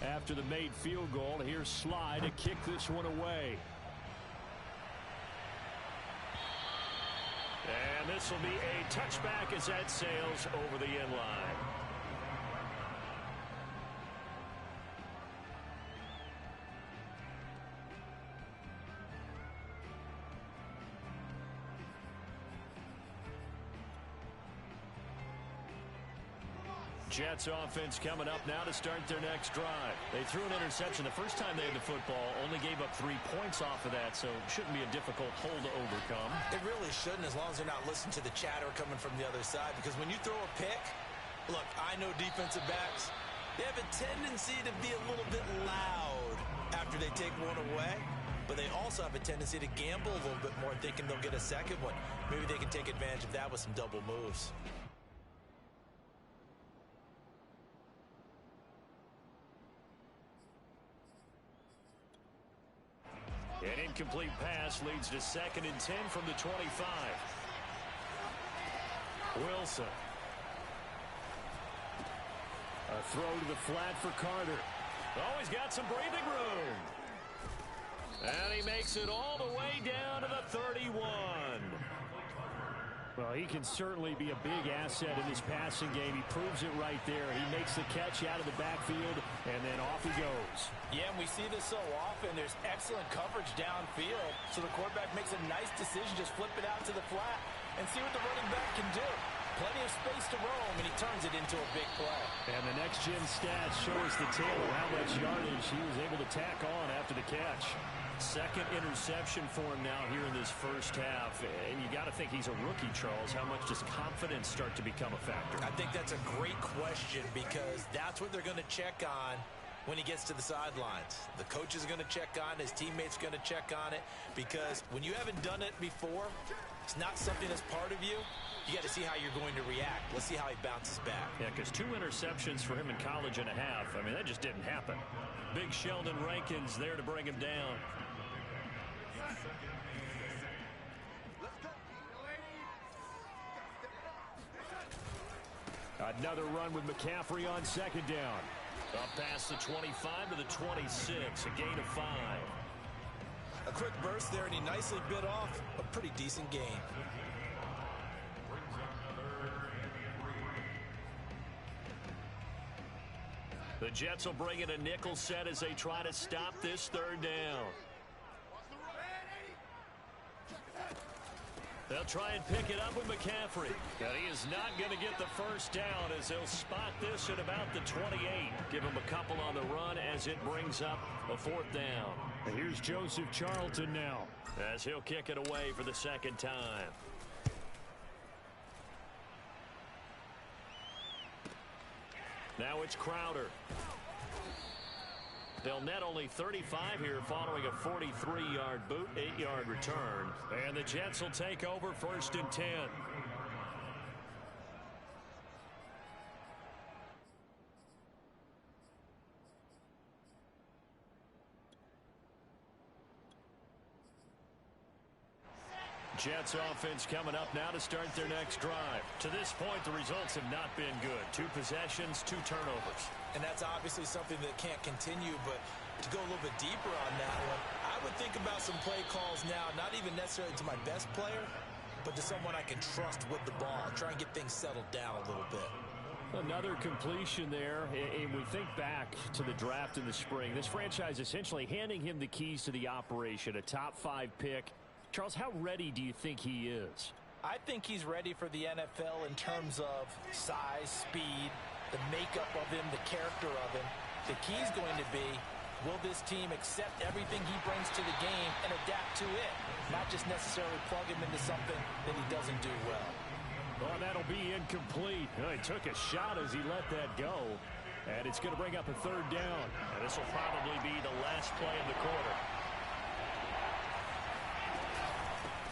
after the made field goal. Here's Sly to kick this one away. And this will be a touchback as that sails over the end line. Jets offense coming up now to start their next drive. They threw an interception the first time they had the football, only gave up 3 points off of that, so it shouldn't be a difficult hole to overcome. It really shouldn't, as long as they're not listening to the chatter coming from the other side, because when you throw a pick, look, I know defensive backs, they have a tendency to be a little bit loud after they take one away, but they also have a tendency to gamble a little bit more, thinking they'll get a second one. Maybe they can take advantage of that with some double moves. An incomplete pass leads to 2nd and 10 from the 25. Wilson. A throw to the flat for Carter. Oh, he's got some breathing room. And he makes it all the way down to the 31. Well, he can certainly be a big asset in this passing game. He proves it right there. He makes the catch out of the backfield, and then off he goes. Yeah, and we see this so often. There's excellent coverage downfield, so the quarterback makes a nice decision. Just flip it out to the flat and see what the running back can do. Plenty of space to roam, and he turns it into a big play. And the next-gen stats show us the tale of how much yardage he was able to tack on after the catch. 2nd interception for him now here in this first half. And you got to think he's a rookie, Charles. How much does confidence start to become a factor? I think that's a great question, because that's what they're going to check on when he gets to the sidelines. The coach is going to check on, his teammates are going to check on it, because when you haven't done it before, it's not something that's part of you. You got to see how you're going to react. Let's see how he bounces back. Yeah, because 2 interceptions for him in college and a half. I mean, that just didn't happen. Big Sheldon Rankins there to bring him down. Another run with McCaffrey on 2nd down. Up past the 25 to the 26, a gain of 5. A quick burst there, and he nicely bit off a pretty decent gain. The Jets will bring in a nickel set as they try to stop this 3rd down. They'll try and pick it up with McCaffrey. But he is not going to get the first down, as they'll spot this at about the 28. Give him a couple on the run as it brings up a 4th down. And here's Joseph Charlton now, as he'll kick it away for the 2nd time. Now it's Crowder. They'll net only 35 here following a 43-yard boot, 8-yard return. And the Jets will take over 1st and 10. Jets offense coming up now to start their next drive. To this point, the results have not been good. 2 possessions, 2 turnovers. And that's obviously something that can't continue, but to go a little bit deeper on that one, I would think about some play calls now, not even necessarily to my best player, but to someone I can trust with the ball. Try and get things settled down a little bit. Another completion there, and we think back to the draft in the spring. This franchise essentially handing him the keys to the operation, a top 5 pick. Charles, how ready do you think he is? I think he's ready for the NFL in terms of size, speed, the makeup of him, the character of him. The key is going to be, will this team accept everything he brings to the game and adapt to it, not just necessarily plug him into something that he doesn't do well. Well, that'll be incomplete. Well, he took a shot as he let that go, and it's going to bring up a 3rd down. And this will probably be the last play of the quarter.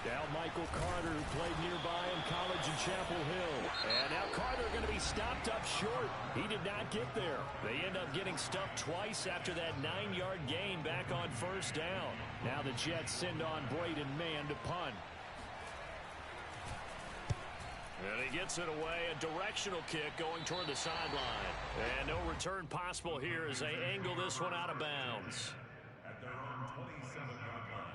Now Michael Carter, who played nearby in college in Chapel Hill. And now Carter going to be stopped up short. He did not get there. They end up getting stuffed twice after that 9-yard gain back on 1st down. Now the Jets send on Braden Mann to punt. And he gets it away, a directional kick going toward the sideline. And no return possible here as they angle this one out of bounds. At their own 27-yard line.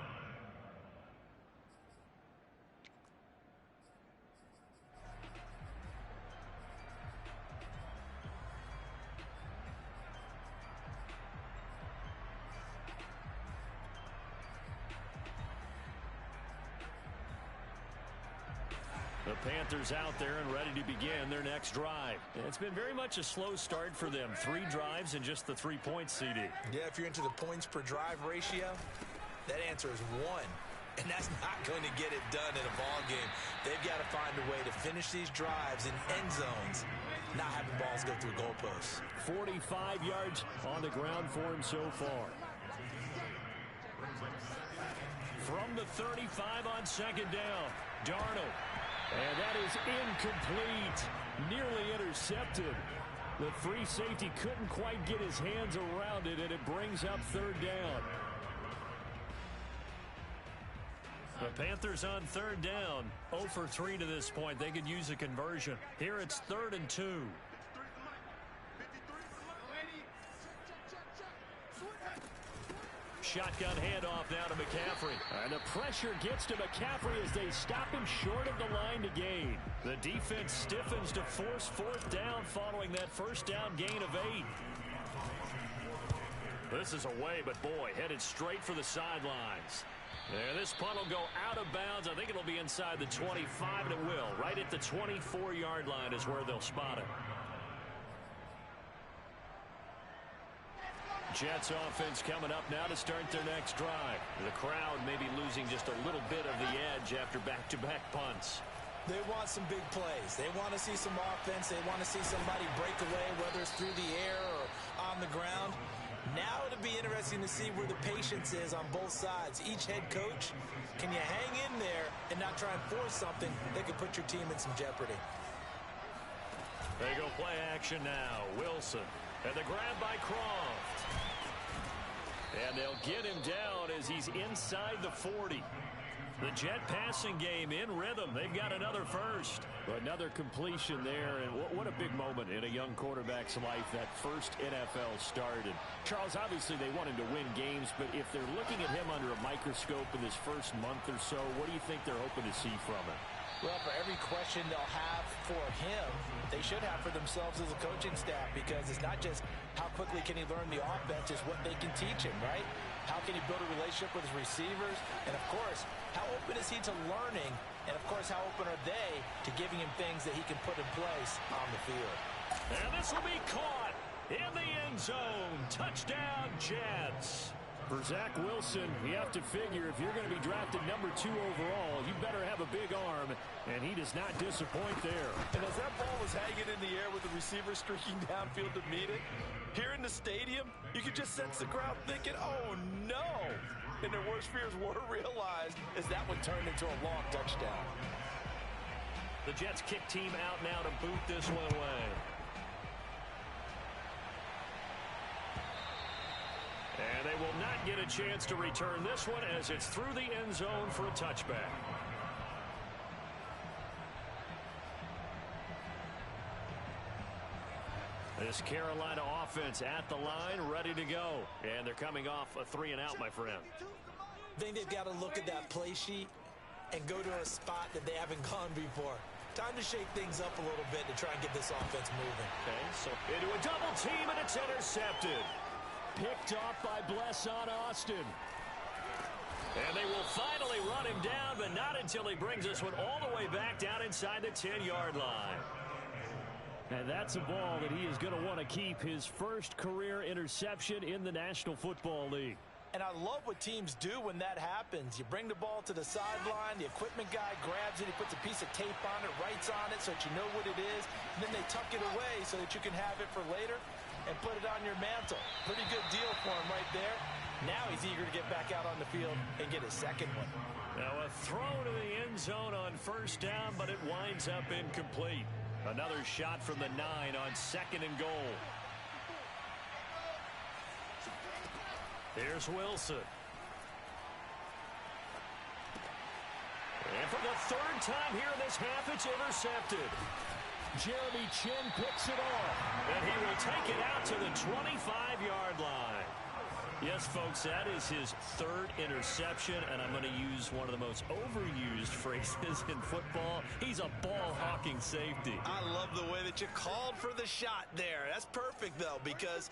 The Panthers out there and ready to begin their next drive. It's been very much a slow start for them. 3 drives and just the 3 points, CD. Yeah, if you're into the points per drive ratio, that answer is 1. And that's not going to get it done in a ball game. They've got to find a way to finish these drives in end zones, not having balls go through goalposts. 45 yards on the ground for him so far. From the 35 on second down, Darnold. And that is incomplete. Nearly intercepted. The free safety couldn't quite get his hands around it, and it brings up third down. The Panthers on third down. 0 for 3 to this point. They could use a conversion. Here it's 3rd and 2. Shotgun handoff now to McCaffrey. And the pressure gets to McCaffrey as they stop him short of the line to gain. The defense stiffens to force 4th down following that first down gain of 8. This is away, but boy, headed straight for the sidelines. And this punt will go out of bounds. I think it'll be inside the 25, and it will. Right at the 24-yard line is where they'll spot it. Jets offense coming up now to start their next drive. The crowd may be losing just a little bit of the edge after back-to-back punts. They want some big plays. They want to see some offense. They want to see somebody break away, whether it's through the air or on the ground. Now it'll be interesting to see where the patience is on both sides. Each head coach, can you hang in there and not try and force something that could put your team in some jeopardy? They go play action now. Wilson. And the grab by Croft. And they'll get him down as he's inside the 40. The Jet passing game in rhythm. They've got another first. Another completion there, and what a big moment in a young quarterback's life, that first NFL start. And Charles, obviously they want him to win games, but if they're looking at him under a microscope in his first month or so, what do you think they're hoping to see from him? Well, for every question they'll have for him, they should have for themselves as a coaching staff, because it's not just how quickly can he learn the offense, it's what they can teach him, right? How can he build a relationship with his receivers? And, of course, how open is he to learning? And, of course, how open are they to giving him things that he can put in place on the field? And this will be caught in the end zone. Touchdown, Jets. For Zach Wilson, you have to figure if you're going to be drafted number 2 overall, you better have a big arm, and he does not disappoint there. And as that ball was hanging in the air with the receiver streaking downfield to meet it, here in the stadium, you could just sense the crowd thinking, oh, no. And their worst fears were realized as that one turned into a long touchdown. The Jets kick team out now to boot this one away. And they will not get a chance to return this one as it's through the end zone for a touchback. This Carolina offense at the line, ready to go. And they're coming off a 3-and-out, my friend. I think they've got to look at that play sheet and go to a spot that they haven't gone before. Time to shake things up a little bit to try and get this offense moving. Okay, so into a double team, and it's intercepted. Picked off by Bless on Austin. And they will finally run him down, but not until he brings this one all the way back down inside the 10-yard line. And that's a ball that he is going to want to keep, his first career interception in the National Football League. And I love what teams do when that happens. You bring the ball to the sideline, the equipment guy grabs it, he puts a piece of tape on it, writes on it so that you know what it is, and then they tuck it away so that you can have it for later and put it on your mantle. Pretty good deal for him right there. Now he's eager to get back out on the field and get his second one. Now a throw to the end zone on first down, but it winds up incomplete. Another shot from the 9 on 2nd and goal. Here's Wilson. And for the third time here in this half, it's intercepted. Jeremy Chin picks it off. And he will take it out to the 25-yard line. Yes, folks, that is his third interception, and I'm going to use one of the most overused phrases in football. He's a ball-hawking safety. I love the way that you called for the shot there. That's perfect, though, because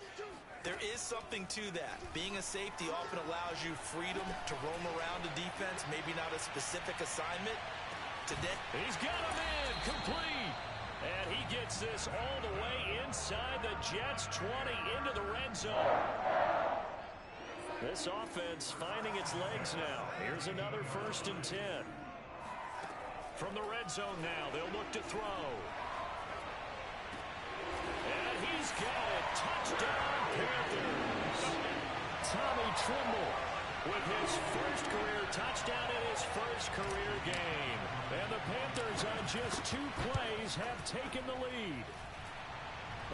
there is something to that. Being a safety often allows you freedom to roam around the defense, maybe not a specific assignment. Today, he's got him in, complete. And he gets this all the way inside the Jets' 20 into the red zone. This offense finding its legs now. Here's another 1st and 10. From the red zone now, they'll look to throw. And he's got it. Touchdown, Panthers. Tommy Tremble with his first career touchdown in his first career game. And the Panthers on just 2 plays have taken the lead.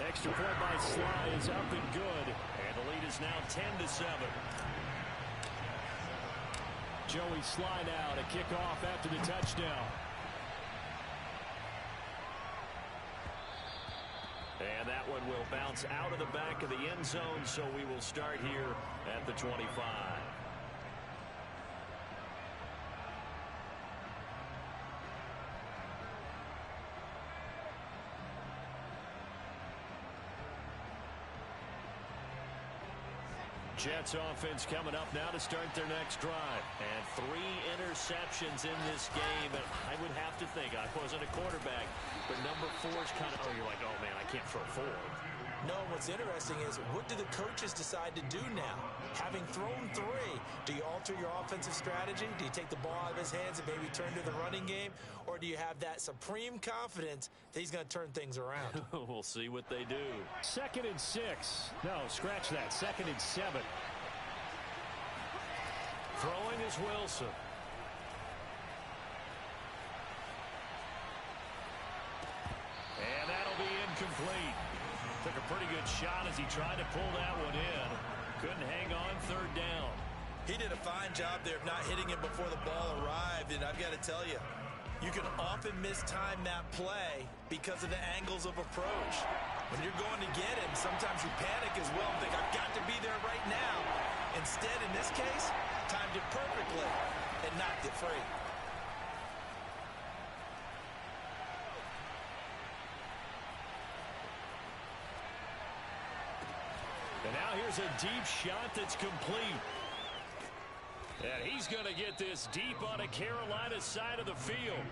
Extra point by Sly is up and good. And the lead is now 10-7. Joey Sly now to kick off after the touchdown. And that one will bounce out of the back of the end zone, so we will start here at the 25. Jets offense coming up now to start their next drive. And 3 interceptions in this game. And I would have to think, I wasn't a quarterback, but number 4 is kind of, you're like, oh, man, I can't throw 4. No, what's interesting is, what do the coaches decide to do now? Having thrown 3, do you alter your offensive strategy? Do you take the ball out of his hands and maybe turn to the running game? Or do you have that supreme confidence that he's going to turn things around? We'll see what they do. 2nd and 6. No, scratch that. 2nd and 7. Throwing is Wilson. And that'll be incomplete. Took a pretty good shot as he tried to pull that one in. Couldn't hang on 3rd down. He did a fine job there of not hitting him before the ball arrived, and I've got to tell you, you can often mistime that play because of the angles of approach. When you're going to get him, sometimes you panic as well and think, I've got to be there right now. Instead, in this case, timed it perfectly and knocked it free. And now here's a deep shot that's complete. And he's going to get this deep on a Carolina side of the field.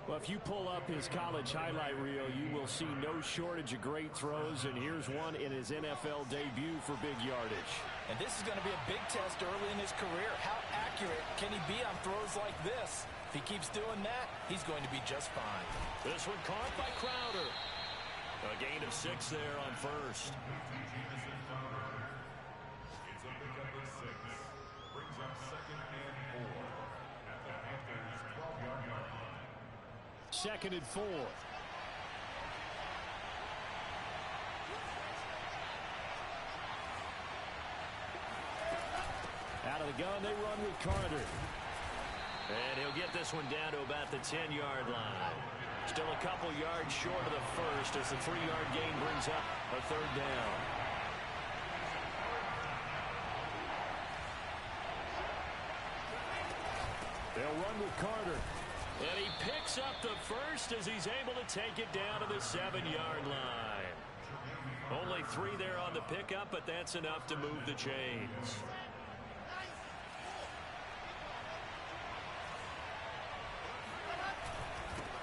Well, if you pull up his college highlight reel, you will see no shortage of great throws, and here's one in his NFL debut for big yardage. And this is going to be a big test early in his career. How accurate can he be on throws like this? If he keeps doing that, he's going to be just fine. This one caught by Crowder. A gain of 6 there on 1st. It's a pickup of 6. Brings up 2nd and 4 at the Panthers' 12-yard line. 2nd and 4. Out of the gun, they run with Carter. And he'll get this one down to about the 10-yard line. Still a couple yards short of the first as the 3-yard gain brings up a 3rd down. They'll run with Carter. And he picks up the first as he's able to take it down to the 7-yard line. Only 3 there on the pickup, but that's enough to move the chains.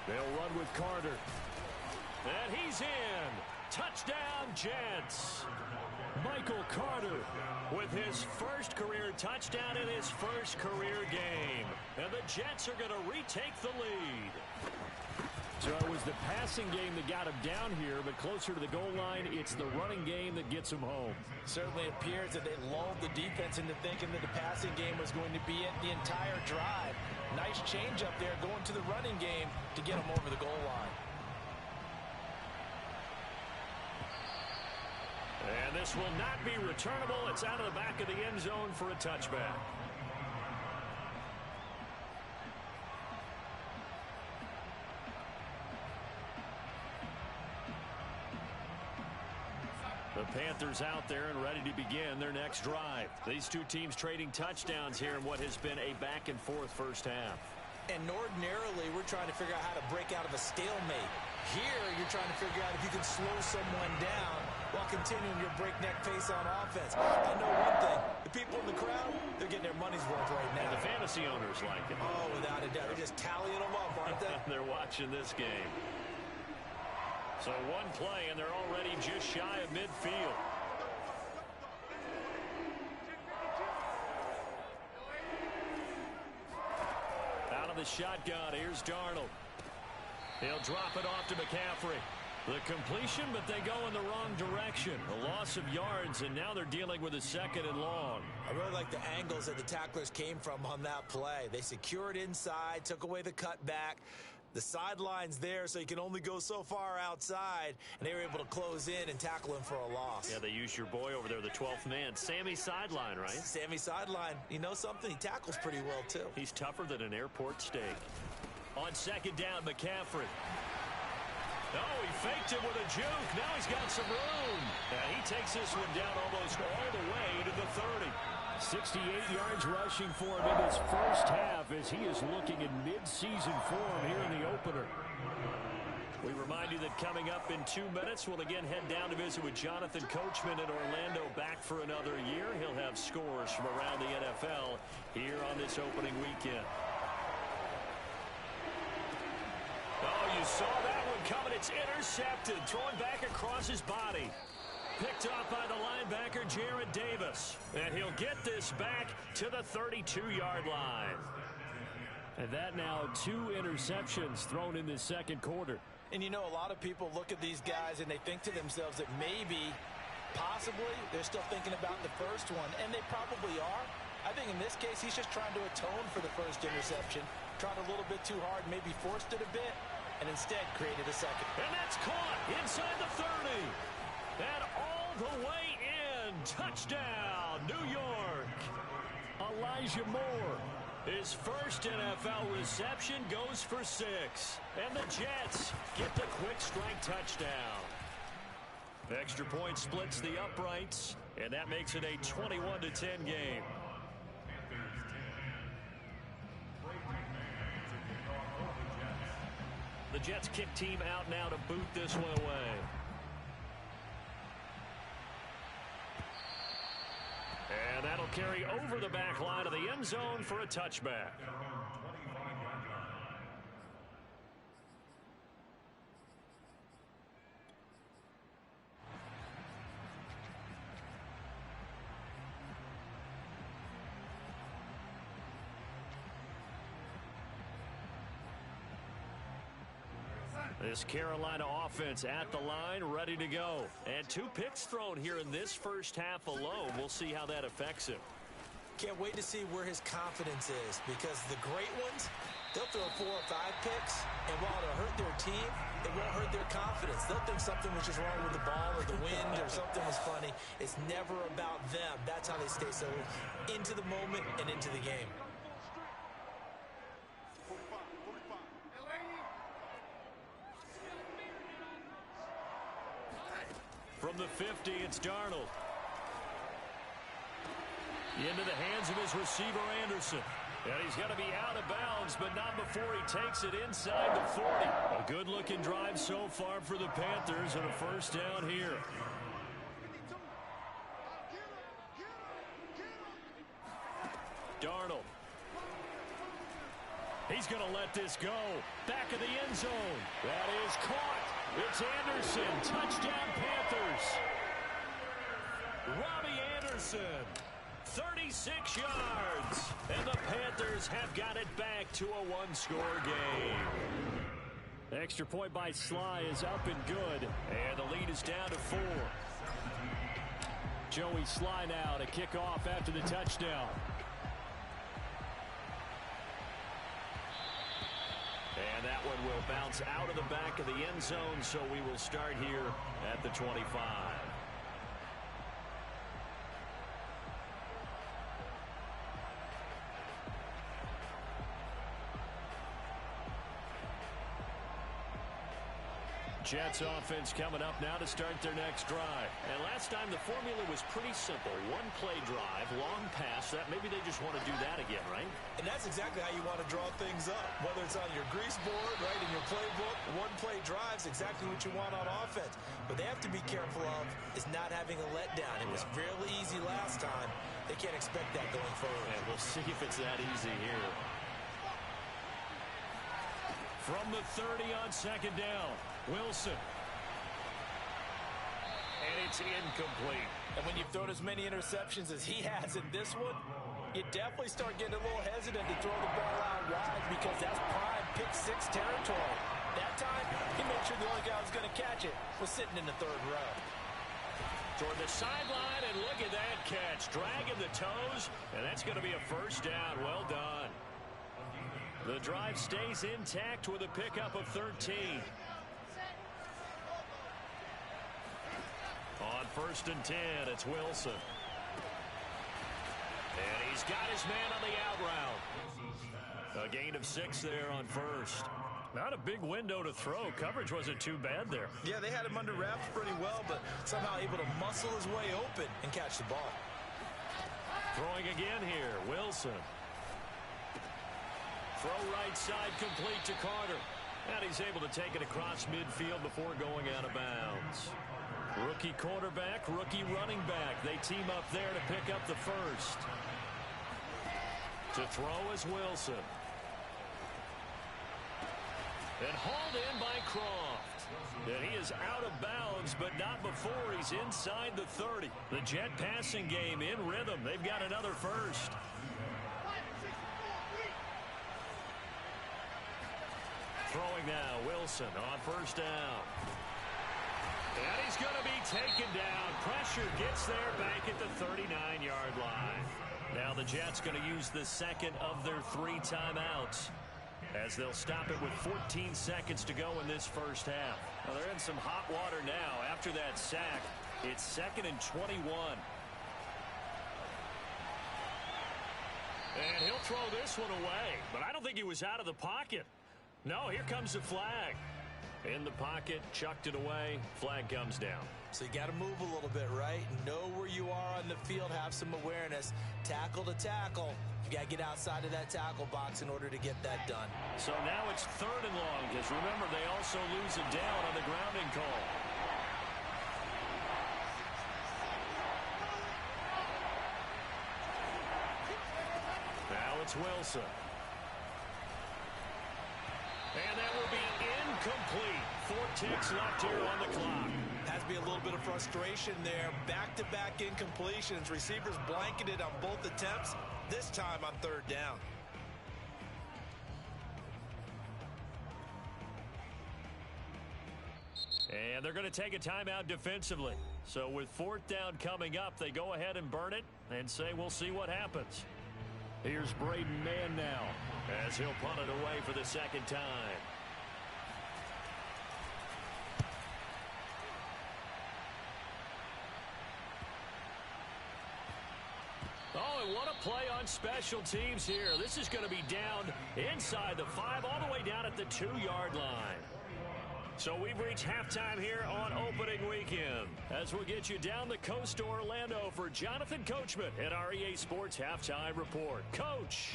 They'll run with Carter. And he's in. Touchdown, Jets. Michael Carter with his first career touchdown in his first career game. And the Jets are going to retake the lead. So it was the passing game that got him down here, but closer to the goal line, it's the running game that gets him home. Certainly appears that they lulled the defense into thinking that the passing game was going to be it the entire drive. Nice change up there going to the running game to get him over the goal line. And this will not be returnable. It's out of the back of the end zone for a touchback. The Panthers out there and ready to begin their next drive. These two teams trading touchdowns here in what has been a back-and-forth first half. And ordinarily, we're trying to figure out how to break out of a stalemate. Here, you're trying to figure out if you can slow someone down while continuing your breakneck pace on offense. I know one thing. The people in the crowd, they're getting their money's worth right now. And the fantasy owners like it. Oh, without a doubt. They're just tallying them up, aren't they? They're watching this game. So one play, and they're already just shy of midfield. Out of the shotgun, here's Darnold. He'll drop it off to McCaffrey. The completion, but they go in the wrong direction. A loss of yards, and now they're dealing with a second and long. I really like the angles that the tacklers came from on that play. They secured inside, took away the cutback. The sideline's there, so you can only go so far outside, and they were able to close in and tackle him for a loss. Yeah, they used your boy over there, the 12th man. Sammy Sideline, right? Sammy Sideline. You know something? He tackles pretty well, too. He's tougher than an airport steak. On second down, McCaffrey. Oh, he faked it with a juke. Now he's got some room. And he takes this one down almost all the way to the 30. 68 yards rushing for him in his first half as he is looking in mid-season form here in the opener. We remind you that coming up in 2 minutes, we'll again head down to visit with Jonathan Coachman in Orlando, back for another year. He'll have scores from around the NFL here on this opening weekend. Oh, you saw that one coming. It's intercepted. Throwing back across his body. Picked off by the linebacker, Jared Davis. And he'll get this back to the 32-yard line. And that now 2 interceptions thrown in this second quarter. And you know, a lot of people look at these guys and they think to themselves that maybe, possibly, they're still thinking about the first one. And they probably are. I think in this case, he's just trying to atone for the first interception. Tried a little bit too hard, maybe forced it a bit, and instead created a second. And that's caught inside the 30. And all the way in. Touchdown, New York. Elijah Moore. His first NFL reception goes for 6. And the Jets get the quick strike touchdown. Extra point splits the uprights, and that makes it a 21-10 game. The Jets kick team out now to boot this one away. And that'll carry over the back line of the end zone for a touchback. This Carolina offense at the line, ready to go. And 2 picks thrown here in this first half alone. We'll see how that affects him. Can't wait to see where his confidence is, because the great ones, they'll throw 4 or 5 picks, and while it'll hurt their team, it won't hurt their confidence. They'll think something was just wrong with the ball or the wind or something was funny. It's never about them. That's how they stay so into the moment and into the game. From the 50, it's Darnold. Into the hands of his receiver, Anderson. And he's going to be out of bounds, but not before he takes it inside the 40. A good-looking drive so far for the Panthers, and a first down here. Darnold. He's going to let this go. Back of the end zone. That is caught. It's Anderson. Touchdown, Panthers. Robbie Anderson. 36 yards. And the Panthers have got it back to a 1-score game. Extra point by Sly is up and good. And the lead is down to 4. Joey Sly now to kick off after the touchdown. And that one will bounce out of the back of the end zone, so we will start here at the 25. Jets offense coming up now to start their next drive. And last time the formula was pretty simple. One play drive, long pass. That maybe they just want to do that again, right? And that's exactly how you want to draw things up. Whether it's on your grease board, right, in your playbook, one play drive's exactly what you want on offense. But they have to be careful of is not having a letdown. It was fairly easy last time. They can't expect that going forward. And we'll see if it's that easy here. From the 30 on second down, Wilson. And it's incomplete. And when you've thrown as many interceptions as he has in this one, you definitely start getting a little hesitant to throw the ball out wide because that's prime pick-6 territory. That time, he made sure the only guy who was going to catch it was sitting in the third row. Toward the sideline, and look at that catch. Dragging the toes, and that's going to be a first down. Well done. The drive stays intact with a pickup of 13. On 1st and 10, it's Wilson. And he's got his man on the out route. A gain of 6 there on 1st. Not a big window to throw. Coverage wasn't too bad there. Yeah, they had him under wraps pretty well, but somehow able to muscle his way open and catch the ball. Throwing again here, Wilson. Throw right side complete to Carter. And he's able to take it across midfield before going out of bounds. Rookie quarterback, rookie running back. They team up there to pick up the first. To throw is Wilson. And hauled in by Croft. And he is out of bounds, but not before he's inside the 30. The Jet passing game in rhythm. They've got another first. Throwing now, Wilson on 1st down. And he's going to be taken down. Pressure gets there back at the 39-yard line. Now the Jets going to use the second of their 3 timeouts as they'll stop it with 14 seconds to go in this first half. Now they're in some hot water now. After that sack, it's 2nd and 21. And he'll throw this one away, but I don't think he was out of the pocket. No, here comes the flag. In the pocket, chucked it away, flag comes down. So you got to move a little bit, right? Know where you are on the field, have some awareness. Tackle to tackle. You got to get outside of that tackle box in order to get that done. So now it's 3rd and long, because remember, they also lose a down on the grounding call. Now it's Wilson. And that will be incomplete. 4 ticks left here on the clock. Has to be a little bit of frustration there. Back-to-back incompletions. Receivers blanketed on both attempts, this time on 3rd down. And they're going to take a timeout defensively. So with 4th down coming up, they go ahead and burn it and say we'll see what happens. Here's Braden Mann now as he'll punt it away for the 2nd time. Oh, and what a play on special teams here. This is going to be down inside the 5, all the way down at the 2-yard line. So we've reached halftime here on opening weekend as we'll get you down the coast to Orlando for Jonathan Coachman at our EA Sports Halftime Report. Coach.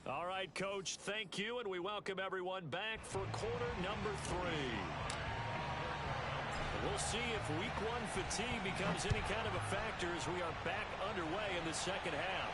All right, Coach, thank you, and we welcome everyone back for quarter number 3. We'll see if week 1 fatigue becomes any kind of a factor as we are back underway in the second half.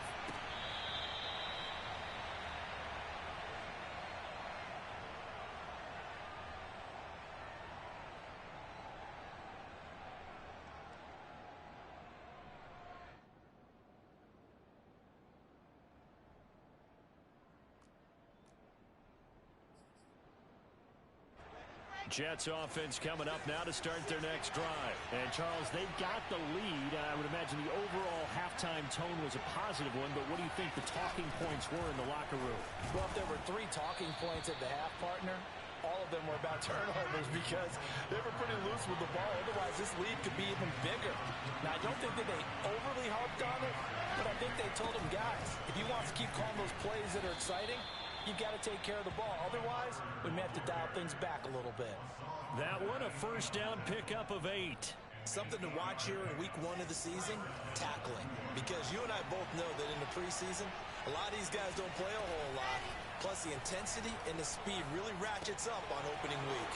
Jets offense coming up now to start their next drive. And, Charles, they've got the lead. I would imagine the overall halftime tone was a positive one, but what do you think the talking points were in the locker room? Well, if there were 3 talking points at the half, partner, all of them were about turnovers because they were pretty loose with the ball. Otherwise, this lead could be even bigger. Now, I don't think that they overly harped on it, but I think they told them, guys, if you want to keep calling those plays that are exciting, you've got to take care of the ball. Otherwise, we may have to dial things back a little bit. That one, a first down pickup of 8. Something to watch here in week 1 of the season, tackling. Because you and I both know that in the preseason, a lot of these guys don't play a whole lot. Plus, the intensity and the speed really ratchets up on opening week.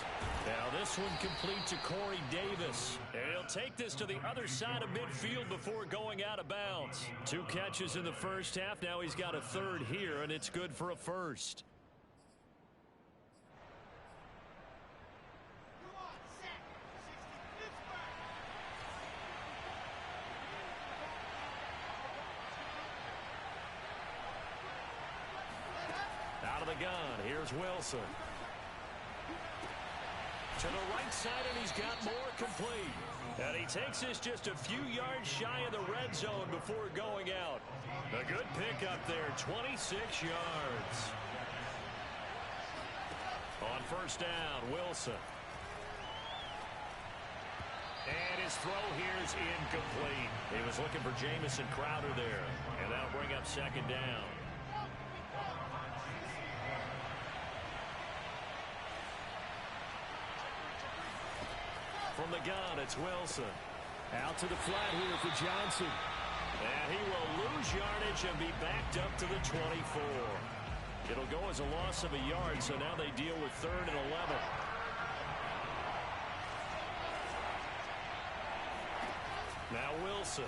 Now this one complete to Corey Davis. And he'll take this to the other side of midfield before going out of bounds. 2 catches in the first half. Now he's got a third here, and it's good for a first. Out of the gun, here's Wilson. To the right side, and he's got more complete. And he takes this just a few yards shy of the red zone before going out. A good pickup there, 26 yards. On first down, Wilson. And his throw here's incomplete. He was looking for Jamison Crowder there. And that'll bring up second down. From the gun, it's Wilson. Out to the flat here for Johnson. And he will lose yardage and be backed up to the 24. It'll go as a loss of a yard, so now they deal with 3rd and 11. Now Wilson.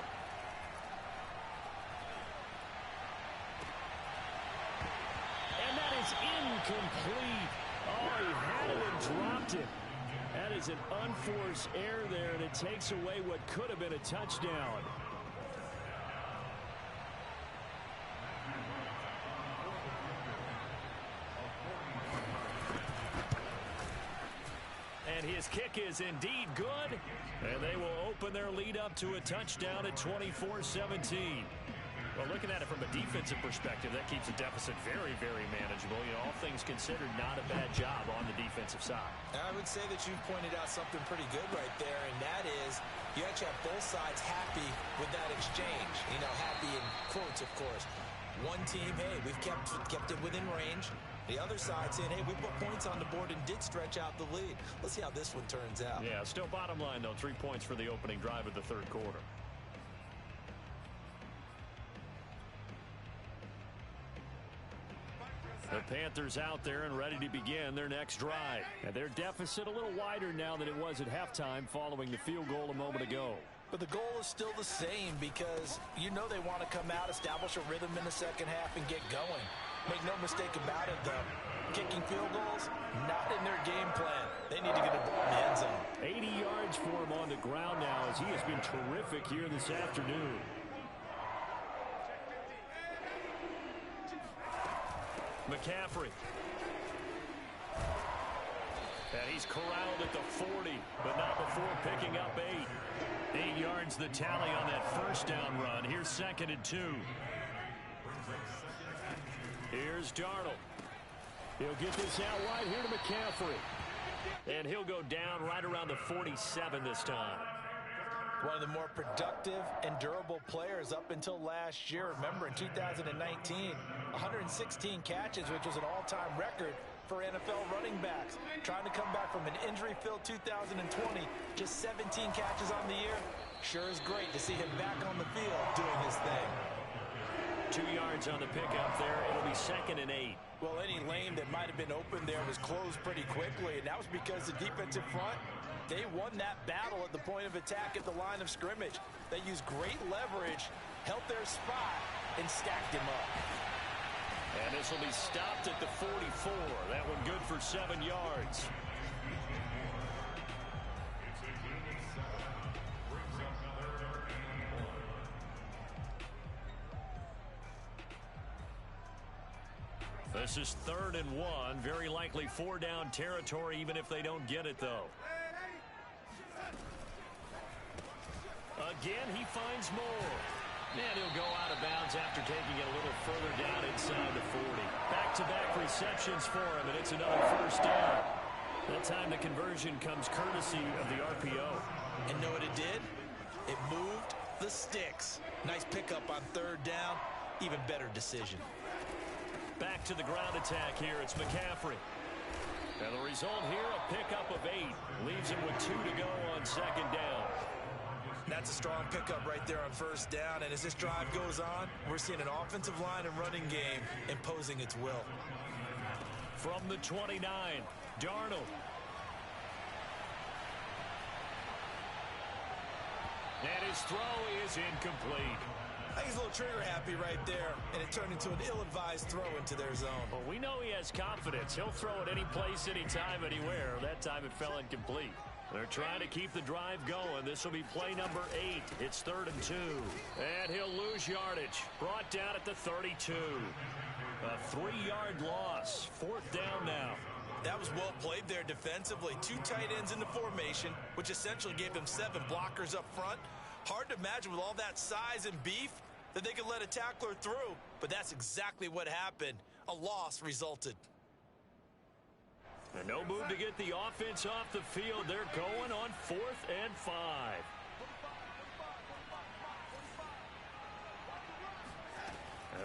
And that is incomplete. Oh, he had it and dropped it. That is an unforced error there, and it takes away what could have been a touchdown. And his kick is indeed good, and they will open their lead up to a touchdown at 24-17. Well, looking at it from a defensive perspective, that keeps the deficit very, very manageable. You know, all things considered, not a bad job on the defensive side. I would say that you pointed out something pretty good right there, and that is you actually have both sides happy with that exchange. You know, happy in quotes, of course. One team, hey, we've kept it within range. The other side saying, hey, we put points on the board and did stretch out the lead. Let's see how this one turns out. Yeah, still bottom line, though, 3 points for the opening drive of the third quarter. The Panthers out there and ready to begin their next drive. And their deficit a little wider now than it was at halftime following the field goal a moment ago. But the goal is still the same because you know they want to come out, establish a rhythm in the second half, and get going. Make no mistake about it, though. Kicking field goals, not in their game plan. They need to get a ball in the end zone. 80 yards for him on the ground now as he has been terrific here this afternoon. McCaffrey. And he's corralled at the 40, but not before picking up 8. 8 yards the tally on that first down run. Here's 2nd and 2. Here's Darnold. He'll get this out wide here to McCaffrey. And he'll go down right around the 47 this time. One of the more productive and durable players up until last year. Remember, in 2019, 116 catches, which was an all-time record for NFL running backs. Trying to come back from an injury-filled 2020, just 17 catches on the year. Sure is great to see him back on the field doing his thing. 2 yards on the pickup there. It'll be 2nd and 8. Well, any lane that might have been open there was closed pretty quickly, and that was because the defensive front, they won that battle at the point of attack at the line of scrimmage. They used great leverage, held their spot, and stacked him up. And this will be stopped at the 44. That one good for 7 yards. This is 3rd and 1. Very likely 4-down territory, even if they don't get it, though. Again, he finds more. And he'll go out of bounds after taking it a little further down inside the 40. Back-to-back receptions for him, and it's another first down. That time the conversion comes courtesy of the RPO. And know what it did? It moved the sticks. Nice pickup on third down. Even better decision. Back to the ground attack here. It's McCaffrey. And the result here, a pickup of 8. Leaves him with 2 to go on second down. That's a strong pickup right there on first down. And as this drive goes on, we're seeing an offensive line and running game imposing its will. From the 29, Darnold. And his throw is incomplete. I think he's a little trigger happy right there, and it turned into an ill-advised throw into their zone. Well, we know he has confidence. He'll throw it any place, anytime, anywhere. That time it fell incomplete. They're trying to keep the drive going. This will be play number 8. It's 3rd and 2. And he'll lose yardage. Brought down at the 32. A 3-yard loss. 4th down now. That was well played there defensively. 2 tight ends in the formation, which essentially gave them 7 blockers up front. Hard to imagine with all that size and beef that they could let a tackler through, but that's exactly what happened. A loss resulted. And no move to get the offense off the field. They're going on 4th and 5.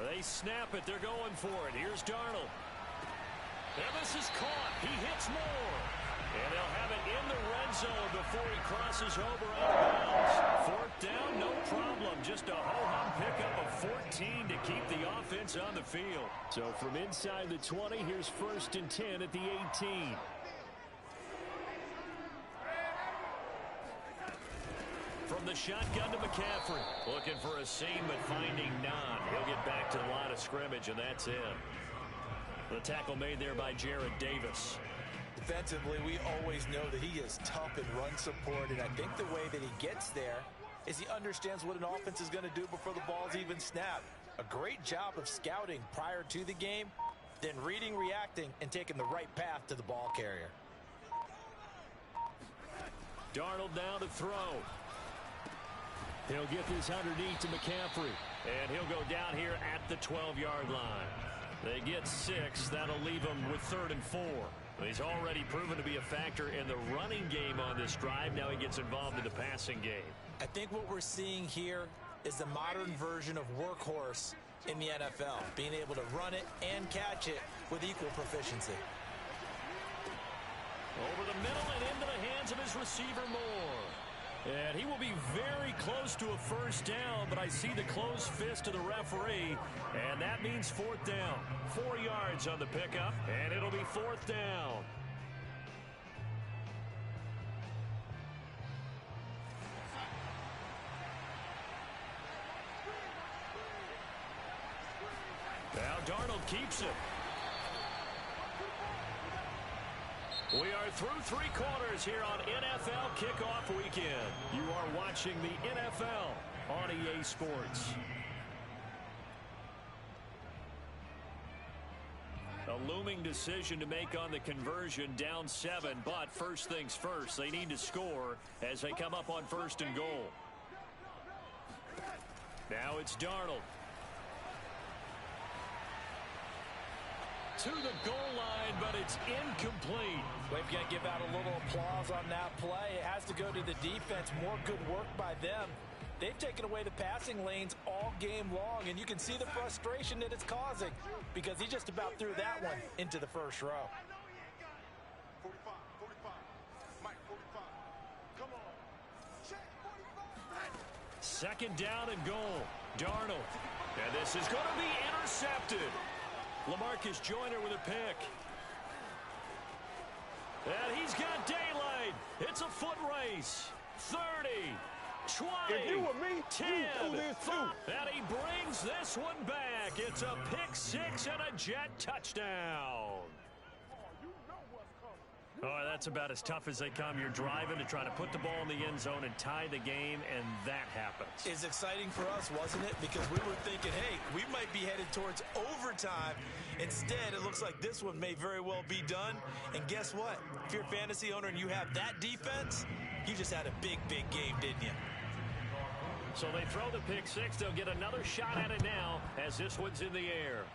They snap it. They're going for it. Here's Darnold. And this is caught. He hits more. And they'll have it in the red zone before he crosses over out of bounds. 4th down, no problem. Just a ho-hum pickup of 14 to keep the offense on the field. So from inside the 20, here's 1st and 10 at the 18. From the shotgun to McCaffrey. Looking for a seam, but finding none. He'll get back to the line of scrimmage, and that's it. The tackle made there by Jared Davis. Defensively, we always know that he is tough in run support, and I think the way that he gets there is he understands what an offense is going to do before the ball's even snapped. A great job of scouting prior to the game, then reading, reacting, and taking the right path to the ball carrier. Darnold down to throw. He'll get this underneath to McCaffrey, and he'll go down here at the 12-yard line. They get 6. That'll leave him with 3rd and 4. He's already proven to be a factor in the running game on this drive. Now he gets involved in the passing game. I think what we're seeing here is the modern version of workhorse in the NFL, being able to run it and catch it with equal proficiency. Over the middle and into the hands of his receiver Moore. And he will be very close to a 1st down, but I see the closed fist of the referee, and that means 4th down. 4 yards on the pickup, and it'll be 4th down. Now Darnold keeps it. We are through 3 quarters here on NFL Kickoff Weekend. You are watching the NFL on EA Sports. A looming decision to make on the conversion, down 7, but first things first, they need to score as they come up on 1st and goal. Now it's Darnold. To the goal line, but it's incomplete. We've got to give out a little applause on that play. It has to go to the defense. More good work by them. They've taken away the passing lanes all game long, and you can see the frustration that it's causing because he just about threw that one into the 1st row. 45, 45. Mike, 45. Come on. Check 45. 2nd down and goal. Darnold. And this is going to be intercepted. LaMarcus Joyner with a pick. And he's got daylight. It's a foot race. 30, 20, If you were me, 10, you do this too. and he brings this one back. It's a pick 6 and a jet touchdown. Oh, that's about as tough as they come. You're driving to try to put the ball in the end zone and tie the game, and that happens. It's exciting for us, wasn't it? Because we were thinking, hey, we might be headed towards overtime. Instead, it looks like this one may very well be done. And guess what? If you're a fantasy owner and you have that defense, you just had a big, big game, didn't you? So they throw the pick 6. They'll get another shot at it now as this one's in the air.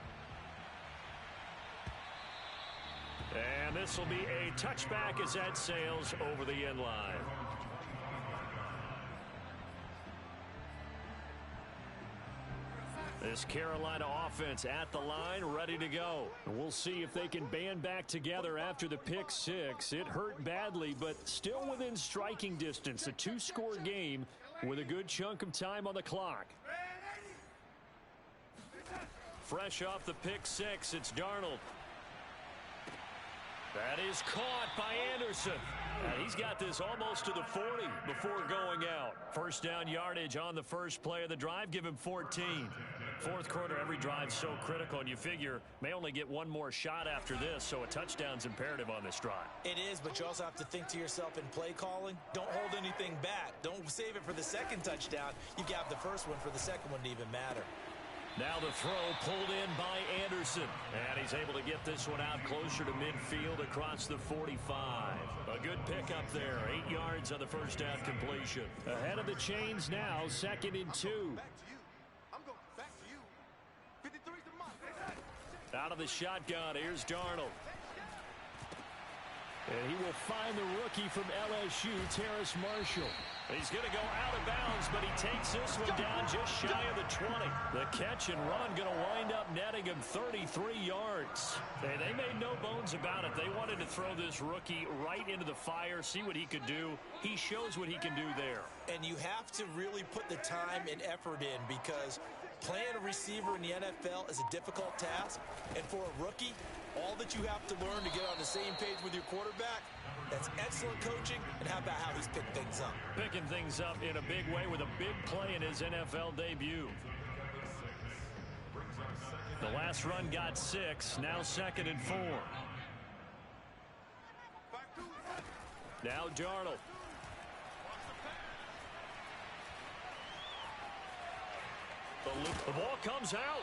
And this will be a touchback as that sails over the end line. This Carolina offense at the line, ready to go. We'll see if they can band back together after the pick six. It hurt badly, but still within striking distance. A two-score game with a good chunk of time on the clock. Fresh off the pick six, it's Darnold. That is caught by Anderson. And he's got this almost to the 40 before going out. First down yardage on the first play of the drive. Give him 14. Fourth quarter, every drive's so critical, and you figure may only get one more shot after this, so a touchdown's imperative on this drive. It is, but you also have to think to yourself in play calling, don't hold anything back. Don't save it for the second touchdown. You got the first one for the second one to even matter. Now the throw pulled in by Anderson. And he's able to get this one out closer to midfield across the 45. A good pickup there. 8 yards on the first down completion. Ahead of the chains now, 2nd and 2. Out of the shotgun, here's Darnold. And he will find the rookie from LSU, Terrace Marshall. He's going to go out of bounds, but he takes this one down just shy of the 20. The catch and run going to wind up netting him 33 yards. And they made no bones about it. They wanted to throw this rookie right into the fire, see what he could do. He shows what he can do there. And you have to really put the time and effort in, because playing a receiver in the NFL is a difficult task. And for a rookie, all that you have to learn to get on the same page with your quarterback, that's excellent coaching. And how about how he's picked things up? Picking things up in a big way with a big play in his NFL debut. The last run got 6. Now 2nd and 4. Now Darnold. The ball comes out.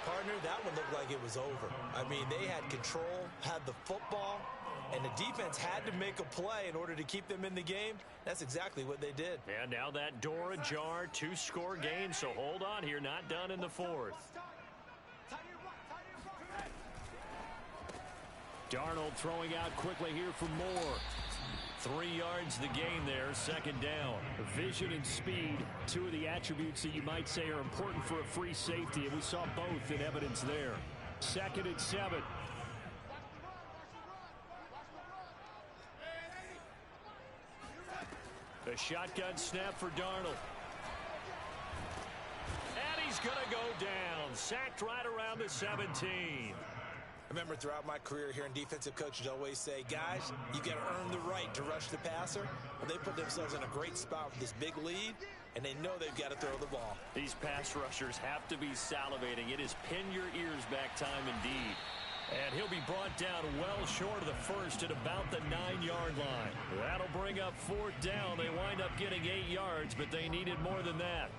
Partner, that one looked like it was over. I mean, they had control, had the football, and the defense had to make a play in order to keep them in the game. That's exactly what they did. And now that door ajar, 2-score game, so hold on here, not done in the 4th. Darnold throwing out quickly here for Moore. 3 yards the gain there, 2nd down. Vision and speed, 2 of the attributes that you might say are important for a free safety, and we saw both in evidence there. 2nd and 7. A shotgun snap for Darnold. And he's going to go down. Sacked right around the 17. I remember throughout my career hearing defensive coaches always say, guys, you got to earn the right to rush the passer. Well, they put themselves in a great spot with this big lead, and they know they've got to throw the ball. These pass rushers have to be salivating. It is pin your ears back time indeed. And he'll be brought down well short of the first at about the 9-yard line. That'll bring up 4th down. They wind up getting 8 yards, but they needed more than that.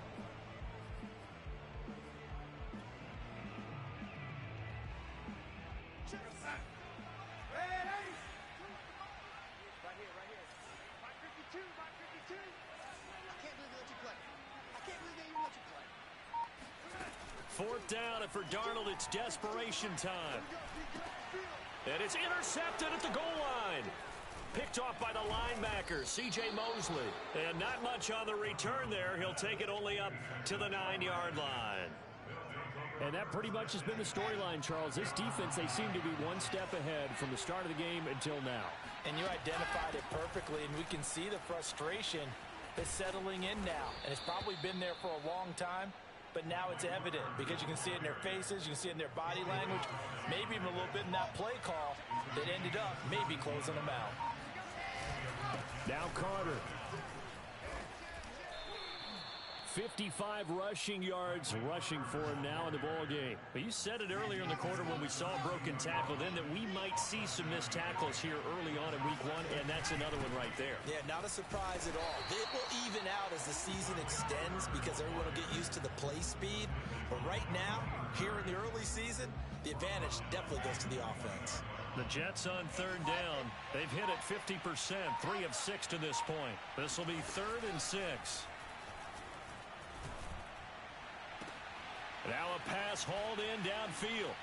Fourth down, and for Darnold, it's desperation time. And it's intercepted at the goal line. Picked off by the linebacker, C.J. Mosley. And not much on the return there. He'll take it only up to the 9-yard line. And that pretty much has been the storyline, Charles. This defense, they seem to be one step ahead from the start of the game until now. And you identified it perfectly, and we can see the frustration that's settling in now. And it's probably been there for a long time. But now it's evident because you can see it in their faces, you can see it in their body language, maybe even a little bit in that play call that ended up maybe closing them out. Now Carter. 55 rushing yards rushing for him now in the ball game. But you said it earlier in the quarter when we saw a broken tackle then that we might see some missed tackles here early on in week 1, and that's another one right there. Yeah, not a surprise at all. It will even out as the season extends because everyone will get used to the play speed. But right now, here in the early season, the advantage definitely goes to the offense. The Jets on 3rd down. They've hit it 50%, 3 of 6 to this point. This will be 3rd and 6. Now a pass hauled in downfield.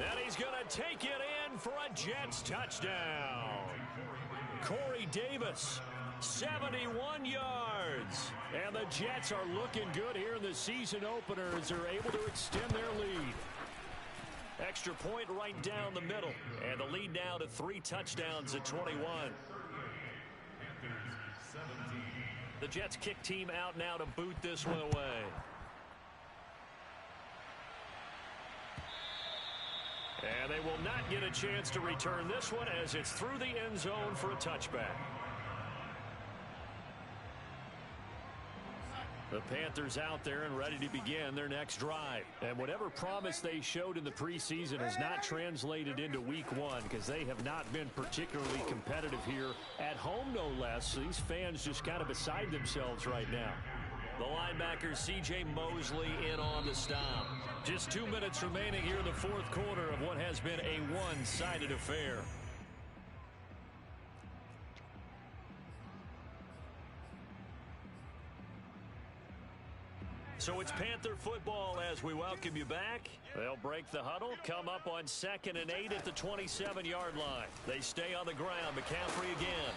And he's going to take it in for a Jets touchdown. Corey Davis, 71 yards. And the Jets are looking good here in the season opener as they're able to extend their lead. Extra point right down the middle. And the lead now to 3 touchdowns at 21. The Jets kick team out now to boot this one away. And they will not get a chance to return this one as it's through the end zone for a touchback. The Panthers out there and ready to begin their next drive. And whatever promise they showed in the preseason has not translated into week 1 because they have not been particularly competitive here at home, no less. These fans just kind of beside themselves right now. The linebacker C.J. Mosley in on the stop. Just 2 minutes remaining here in the fourth quarter of what has been a one-sided affair. So it's Panther football as we welcome you back. They'll break the huddle, come up on 2nd and 8 at the 27-yard line. They stay on the ground. McCaffrey again.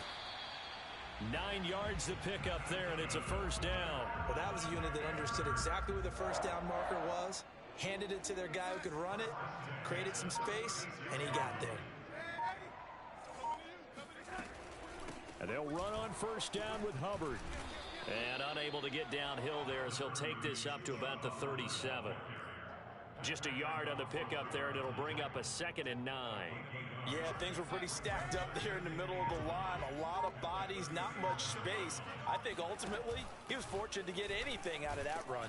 9 yards to pick up there, and it's a first down. Well, that was a unit that understood exactly where the first down marker was, handed it to their guy who could run it, created some space, and he got there. And they'll run on first down with Hubbard. And unable to get downhill there as he'll take this up to about the 37. Just a yard on the pickup there, and it'll bring up a 2nd and 9. Yeah, things were pretty stacked up there in the middle of the line. A lot of bodies, not much space. I think ultimately he was fortunate to get anything out of that run.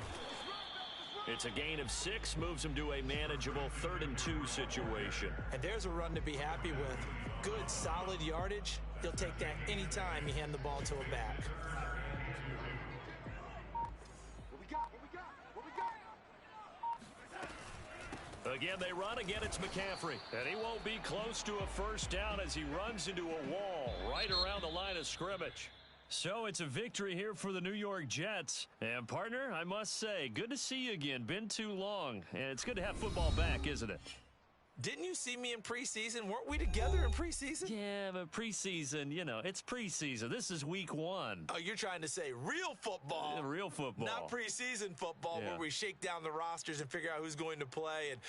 It's a gain of 6, moves him to a manageable 3rd and 2 situation. And there's a run to be happy with. Good, solid yardage. He'll take that anytime you hand the ball to a back. Again, they run. Again, it's McCaffrey. And he won't be close to a first down as he runs into a wall right around the line of scrimmage. So it's a victory here for the New York Jets. And, partner, I must say, good to see you again. Been too long. And it's good to have football back, isn't it? Didn't you see me in preseason? Weren't we together in preseason? Yeah, but preseason, you know, it's preseason. This is week 1. Oh, you're trying to say real football. Real football. Not preseason football where we shake down the rosters and figure out who's going to play and